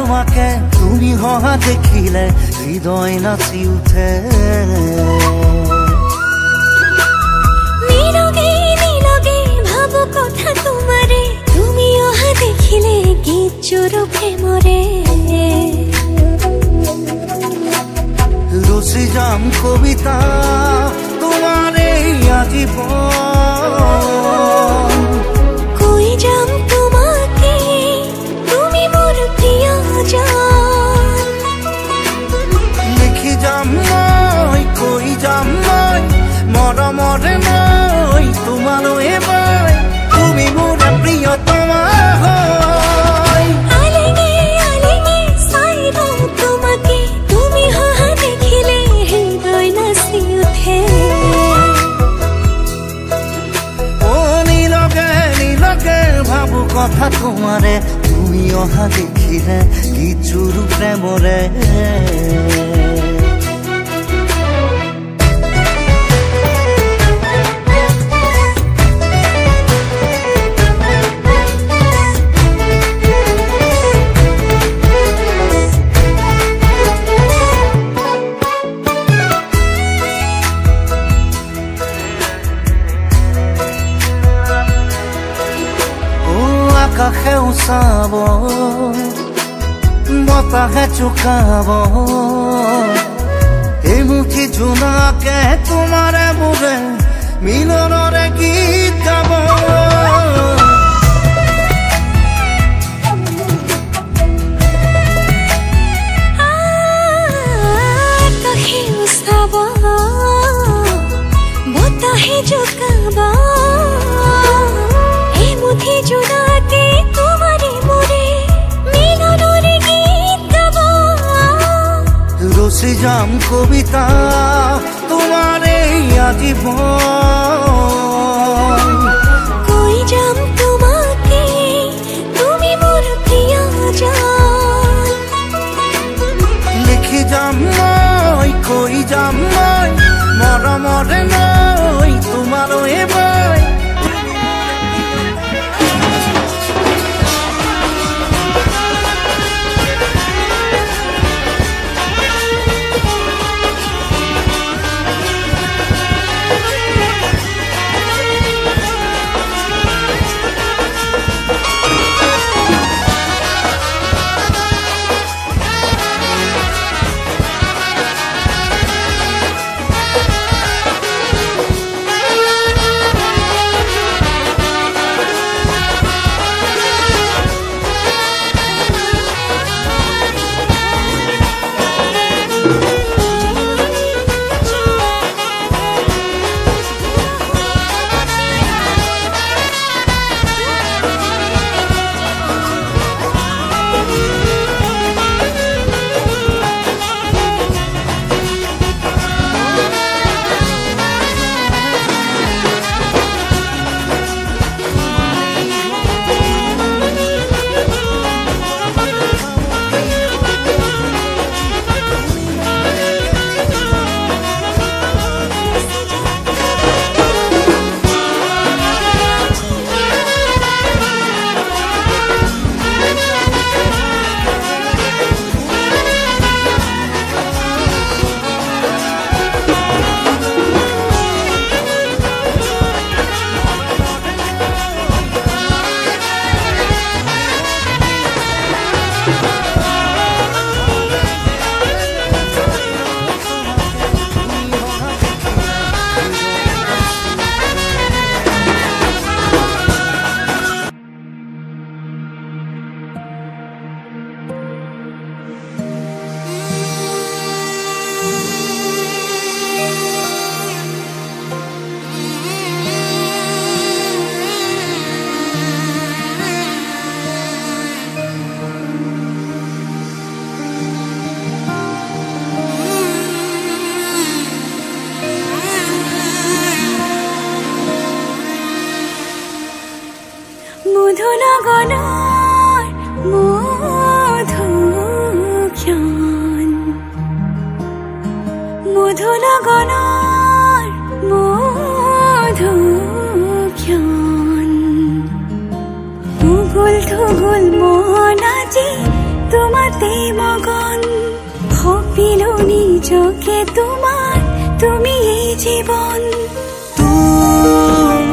তোমাকে তুমি হহা দেখিলে হৃদয় নাচি উঠে নীরবে নীরবে ভাবো কথা তোমারে তুমি অহা দেখিলে গীত চোর প্রেমরে রচি যাম কবিতা তোমারে আজীবন কই যাম তোমাকে তুমি মোর প্রিয়জন লিখি যাম মই কই যাম মই মৰমৰে মই তোমালৈ মই তুমি মোৰ প্ৰিয়তমা হয় আলেগে আলেগে চাই রও তোমাকে তুমি হহা দেখিলে হৃদয় নাচি উঠে ও নীলকে নীলকে ভাবো কথা তোমারে তুমি অহা দেখিলে গীতচোৰ প্ৰেমৰে আকাশেও চাব বতাহে চুকাব এই মুঠি জোনাকে তোমাৰে মোৰে মিলনৰে গীত গাব আকাশেও চাব বতাহে জোকাব এই মুঠি জোনাকে তোমারে মোরে মিলনরে গীত গাব রচি যাম কবিতা তোমারে আজীবন কই যাম তোমাকে তুমি মোর প্রিয়জন লিখি যাম মই কই যাম মই মৰমৰে মই তোমালৈ মই তোমাতে মগন ভাবিলো নিজকে তোমাৰ তুমি এই জীবন তোমাৰে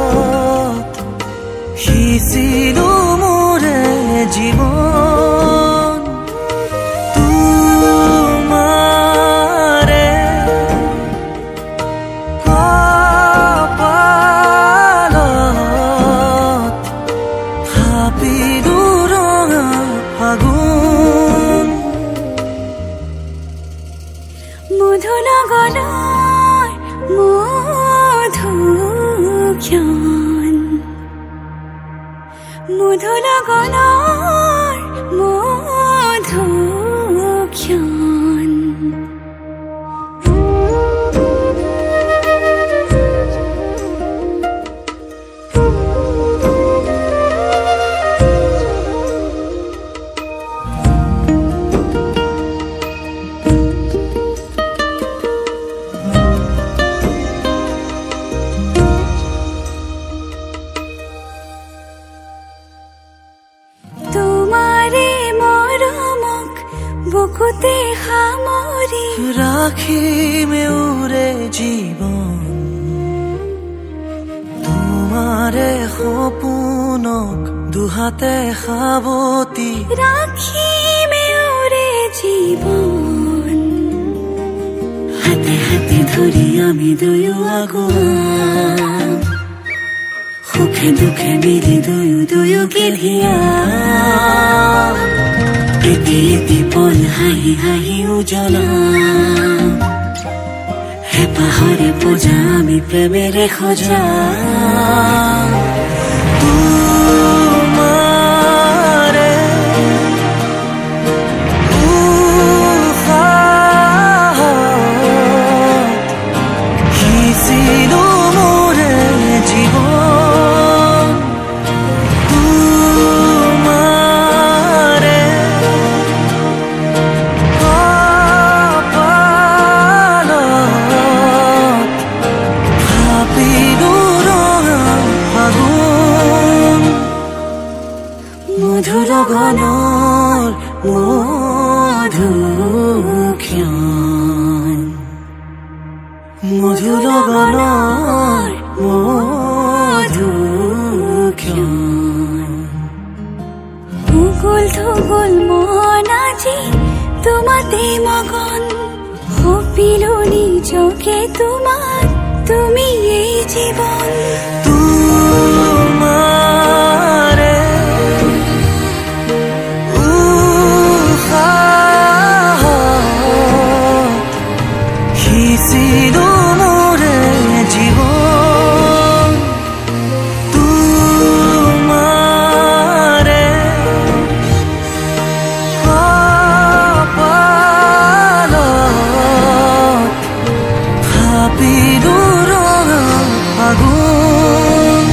উহাত সিঁচিলো মোৰে জীৱন তোমাৰে কপালত থাপিলো ৰঙা ফাগুন মধু লগনৰ মধুক্ষণ মধু লগনৰ মধুক্ষণ তোমাৰে মৰমক বুকুতে সামৰি ৰাখিমে উৰে জীৱন তোমাৰে সপোনক দুহাতে সাৱতি ৰাখিমে উৰে জীৱন হাতে হাতে ধৰি আমি দুয়ো আগুৱাম সুখে দুখে মিলি দুয়োকে ধিয়াম এটি এটি পল হাঁহি হাঁহি উজ্বলাম হেঁপাহৰে পূজা আমি প্ৰেমেৰে সজাম তোমাৰে উহাত সিঁচিলো মোৰে জীৱন তোমাৰে কপালত থাপিলো ৰঙা ফাগুন মধু লগনৰ মধুক্ষণ মধু লগনৰ মধুক্ষণ উগুল থুগুল মন আজি তোমাতে মগন ভাবিলো নিজকে তোমাৰ তুমি এই জীৱন তোমাৰে উহাত সিঁচিলো মোৰে জীৱন তোমাৰে কপালত থাপিলো ৰঙা ফাগুন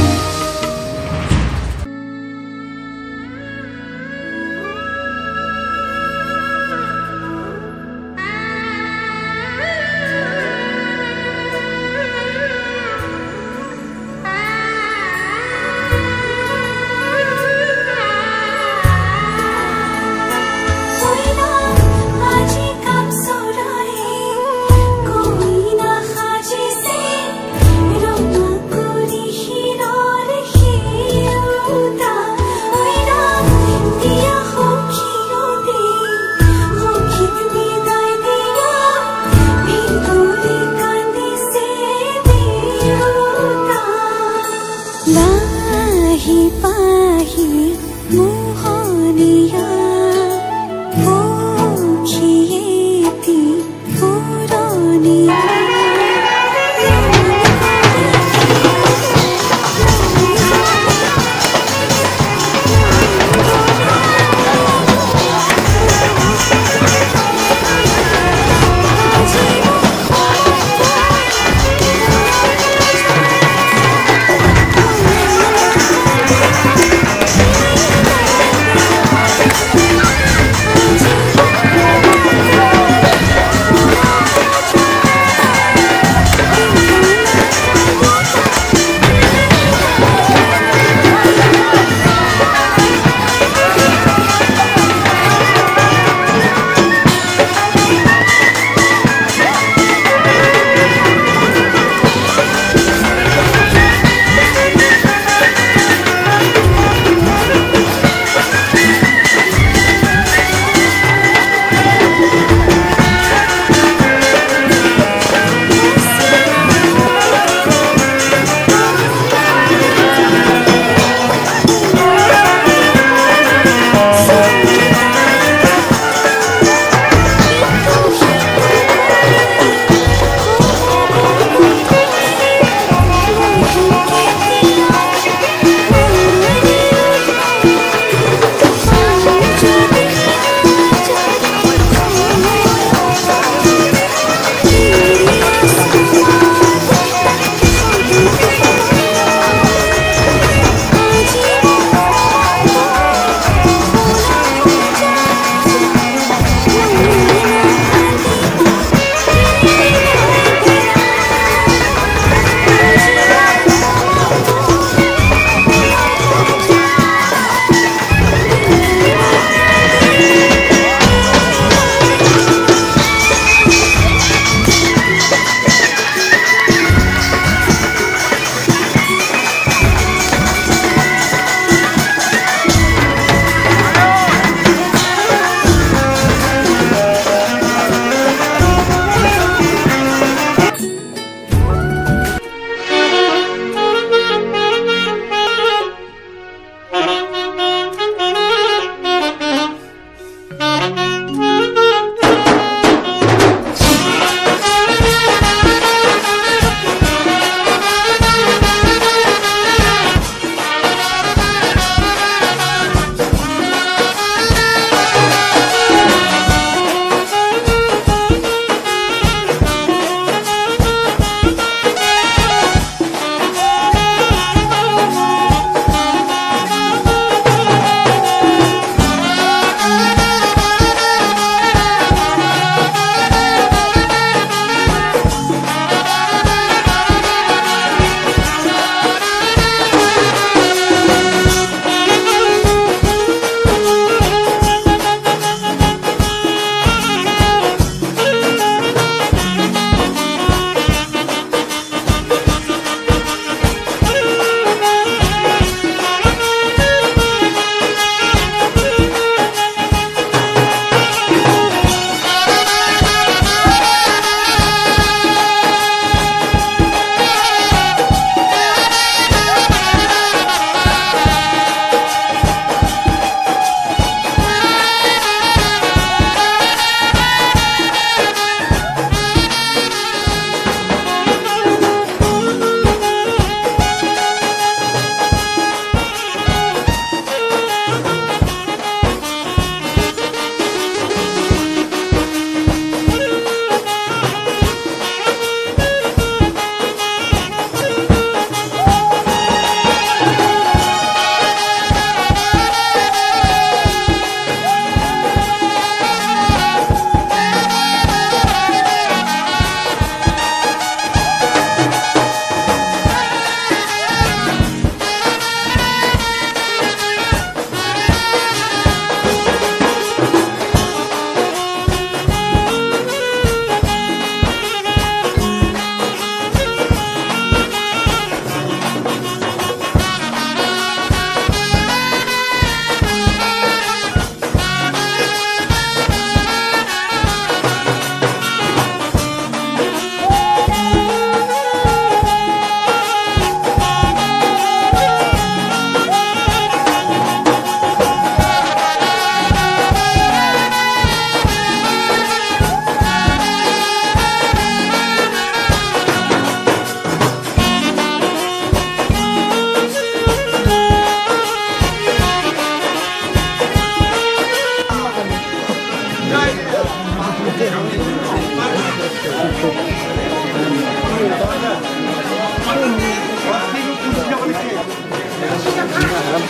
আজি কাপ চৰায়ে কৈ না সাজিছে ৰঙা কৰি শিৰৰ শিৰোতা দিয়া সখীৰতে সখীক বিদায় দিয়া ভিতৰি কান্দিছে দেউতা লাহি পাহি মোহনীয়া সখীয়েতি পুৰণীয়া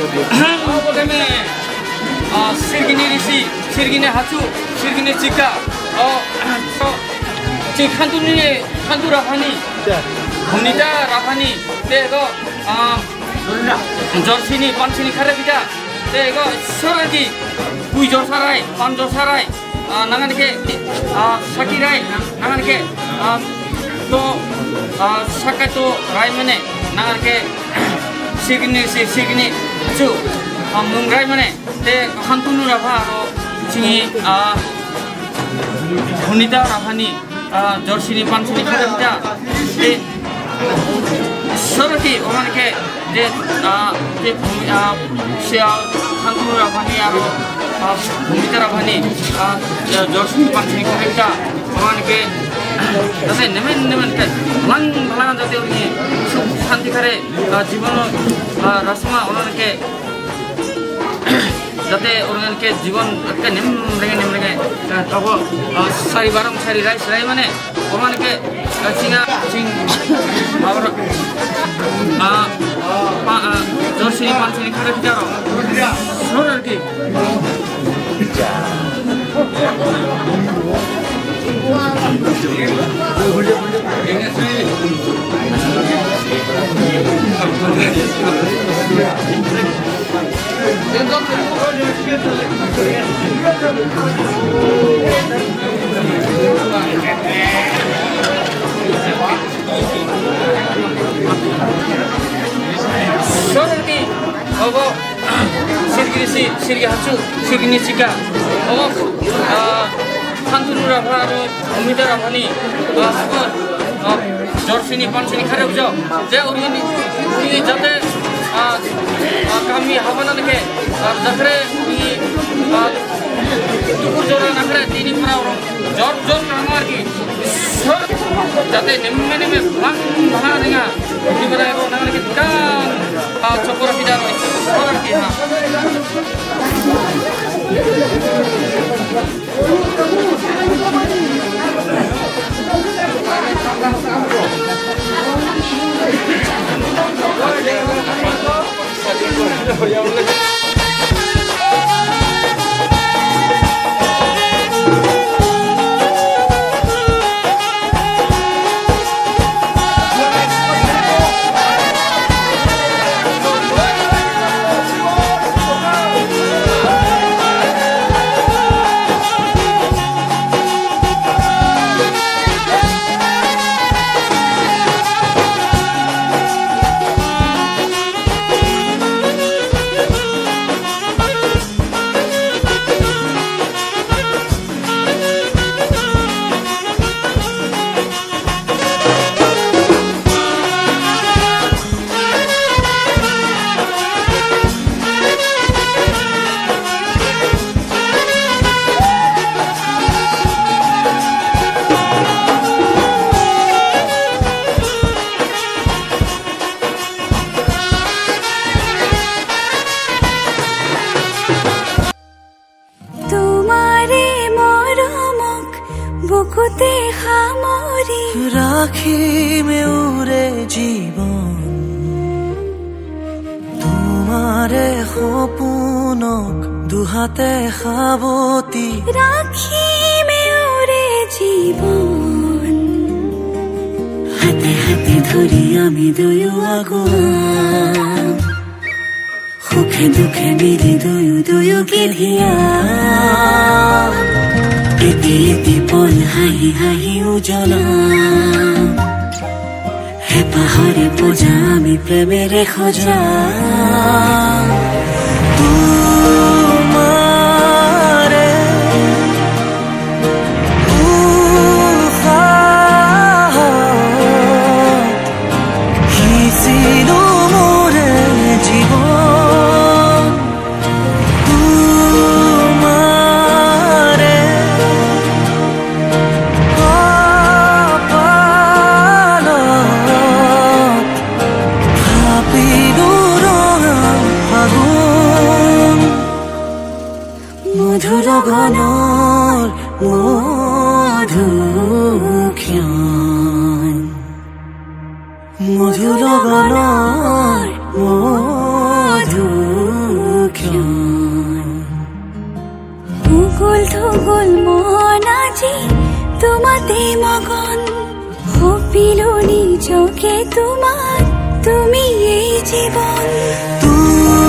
প্রথমে সিরগিনি ঋষি সিরগিনি হাচু সিরগিনি চিকা খান্তু রাফানি ভনিতা রাফানি তেগো জর্সিনি পানসিনি খারে বিটা তেগো সরাজি কুই জরসারাই পান জরসারাই নাগানকে সাকিরাই নাগানকে তো সাকাই তো রাই মানে নাগানকে সিরগিনি ঋষি সিরগিনি হাচু মুংরাই মানে তে খান্তু রাফা আর চিনি ভনিতা রাফানি জর্সিনি পানসিনি খারে বিটা তে সরতি ওমানকে যে খান্তু রাফানি আর ভনিতা রাফানি জর্সিনি পানসিনি খারে বিটা ওমানকে যাতে নেমেন নেমেন ভালাং ভালাং যাতে উনি সুখ শান্তি খারে জীবন রাসমা ওনাকে যাতে ওনাকে জীবন একটা নেম রেঙে তব সারি বারং সারি রাই সারি মানে ওমানকে চিঙা চিং আবার জর্সিনি পানসিনি খারে বিটারো শোন আর কি Sorry, ogo sirgi sirgi hachu sirgi chika ogo Khantun rafa aro Umita rafani Jorsini pansini khare ujo je uri jate kami habana nake jakre uri tukur jora nakre tini para orang jor ramar ki jate nemme bang bana ninga di para ego nangane ki kan chokora pidaro sorar ki ha বুকুতে খামরি রাখিমে উরে জীবন তোমারে সপোনক দুহাতে সাৱতি ৰাখিমে উৰে জীবন হাতে হাতে ধৰি আমি দুয়ো আগুৱাম সুখে দুখে মিলি দুয়োকে ধিয়াম এটি এটি পল হাঁহি হাঁহি উজ্বলাম হেঁপাহৰে পূজা আমি প্ৰেমেৰে সজাম তোমাৰে উশাহত সিঁচিলো মোৰে জীৱন তোমাৰে কপালত থাপিলো ৰঙা ফাগুন মধুৰ গণৰ মধুক্ষণ মধুৰ গণৰ মধু জীবন তোমারে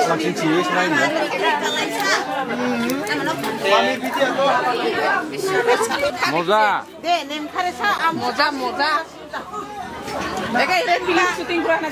langsung cius mainnya. Moza. Deh, nem kare sa moza. Mereka ini film syuting pernah